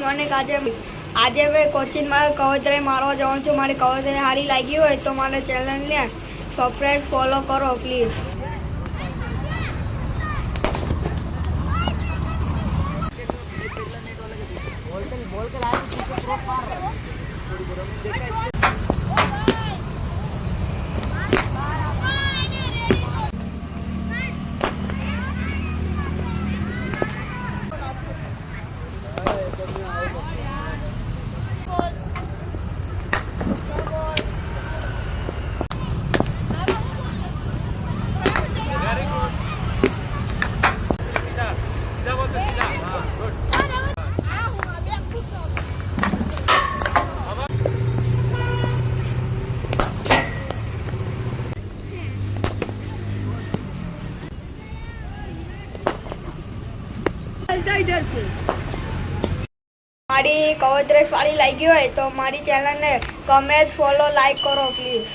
Morning આજે ભાઈ કોચિંગમાં કવતરાઈ મારવા જવાનું છું. મારી કવતરાઈ સારી લાગી હોય તો મારા ચેનલને સબસ્ક્રાઈબ ફોલો કરો પ્લીઝ. મારી કવતરાઈ સારી લાગી હોય તો મારી ચેનલને કમેન્ટ ફોલો લાઈક કરો પ્લીઝ.